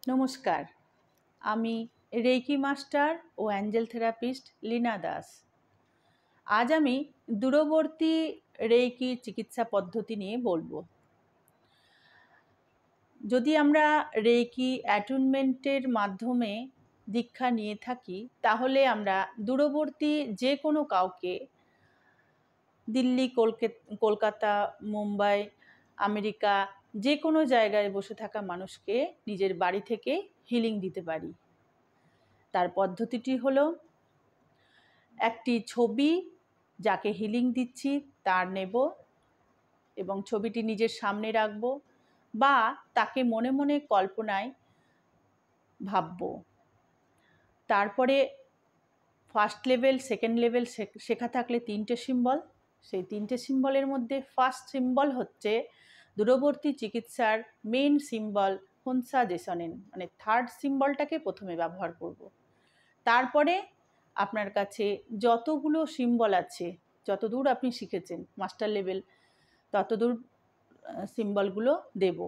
নমস্কার, আমি reiki master ও Angel therapist Leena Das. আজ আমি দূরবর্তী রেইকি চিকিৎসা পদ্ধতি নিয়ে বলবো। যদি আমরা রেইকি অ্যাটুনমেন্টের মাধ্যমে দীক্ষা নিয়ে থাকি, তাহলে আমরা দূরবর্তী যে কোনো কাউকে দিল্লি, কলকাতা, মুম্বাই, আমেরিকা যে কোনো জায়গায় বসে থাকা মানুষকে নিজের বাড়ি থেকে হিলিং দিতে পারি। তার পদ্ধতিটি হলো, একটি ছবি যাকে হিলিং দিচ্ছি তার নেব এবং ছবিটি নিজের সামনে রাখব বা তাকে মনে মনে কল্পনায় ভাবব। তারপরে ফার্স্ট লেভেল, সেকেন্ড লেভেল শেখা থাকলে 3টে সিম্বল, সেই 3টে সিম্বলের মধ্যে ফার্স্ট সিম্বল হচ্ছে দূরবর্তী চিকিৎসার মেইন সিম্বল হুনসা জেসনেন, মানে থার্ড সিম্বলটাকে প্রথমে ব্যবহার করব। তারপরে আপনার কাছে যতগুলো সিম্বল আছে, যতদূর আপনি শিখেছেন মাস্টার লেভেল, ততদূর সিম্বলগুলো দেব।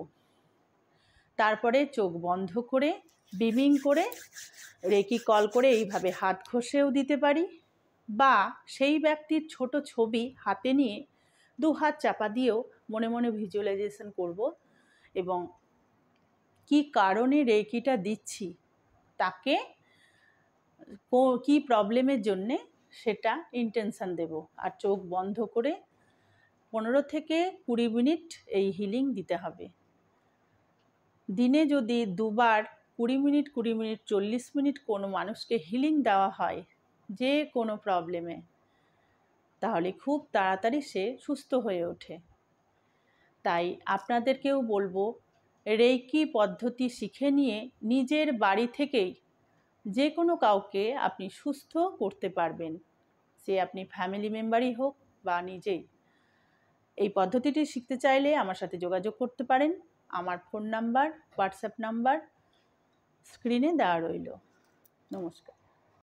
তারপরে চোখ বন্ধ করে বিমিং করে রেকি কল করে এইভাবে হাত ঘষেও দিতে পারি, বা সেই ব্যক্তির ছোট ছবি হাতে নিয়ে 2 হাত চাপা দিয়েও মনে মনে ভিজুয়ালাইজেশন করব এবং কি কারণে রেকিটা দিচ্ছি, তাকে কি প্রবলেমের জন্যে সেটা ইন্টেনশন দেব। আর চোখ বন্ধ করে 15 থেকে 20 মিনিট এই হিলিং দিতে হবে। দিনে যদি 2বার 20 মিনিট 40 মিনিট কোনো মানুষকে হিলিং দেওয়া হয় যে কোনো প্রবলেমে, তাহলে খুব তাড়াতাড়ি সে সুস্থ হয়ে ওঠে। তাই আপনাদেরকেও বলবো, রেইকি পদ্ধতি শিখে নিয়ে নিজের বাড়ি থেকেই যে কোনো কাউকে আপনি সুস্থ করতে পারবেন, সে আপনি ফ্যামিলি মেম্বারই হোক বা নিজেই। এই পদ্ধতিটি শিখতে চাইলে আমার সাথে যোগাযোগ করতে পারেন। আমার ফোন নাম্বার, হোয়াটসঅ্যাপ নাম্বার স্ক্রিনে দেওয়া রইল। নমস্কার।